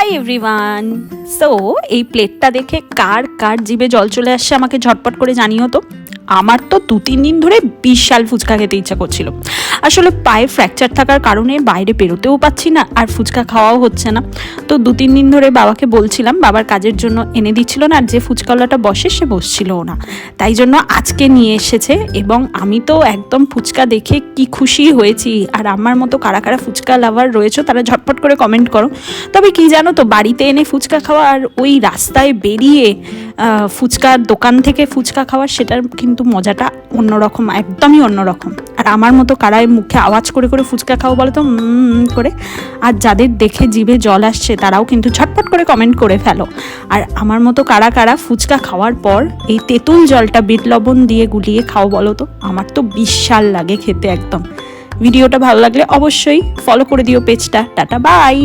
Hi everyone. So এই প্লেটটা দেখে কার কার জিভে জল চলে আসছে আমাকে ঝটপট করে জানিও তো। আমার তো 2-3 দিন ধরে বিশাল ফুচকা খেতে ইচ্ছা করছিল। আসলে পায়ে ফ্র্যাকচার থাকার কারণে বাইরে বেরোতেও পাচ্ছি না, আর ফুচকা খাওয়াও হচ্ছে না। তো 2-3 দিন ধরে বাবাকে বলছিলাম, বাবার কাজের জন্য এনে দিচ্ছিল না, আর যে ফুচকাওয়ালাটা বসে সে বসছিলও না, তাই জন্য আজকে নিয়ে এসেছে। এবং আমি তো একদম ফুচকা দেখে কি খুশি হয়েছি। আর আমার মতো কারা কারা ফুচকা লাভার রয়েছে তারা ঝটপট করে কমেন্ট করো। তবে কি জানো তো, বাড়িতে এনে ফুচকা খাওয়া আর ওই রাস্তায় বেরিয়ে ফুচকার দোকান থেকে ফুচকা খাওয়া, সেটার কিন্তু মজাটা অন্যরকম, একদমই অন্যরকম। আর আমার মতো কারায় মুখে আওয়াজ করে করে ফুচকা খাও বলো তো করে। আর যাদের দেখে জিভে জল আসছে তারাও কিন্তু ঝটপট করে কমেন্ট করে ফেলো। আর আমার মতো কারা কারা ফুচকা খাওয়ার পর এই তেঁতুল জলটা বিট লবণ দিয়ে গুলিয়ে খাও বলো তো। আমার তো বিশাল লাগে খেতে একদম। ভিডিওটা ভালো লাগলে অবশ্যই ফলো করে দিও পেজটা। Tata bye.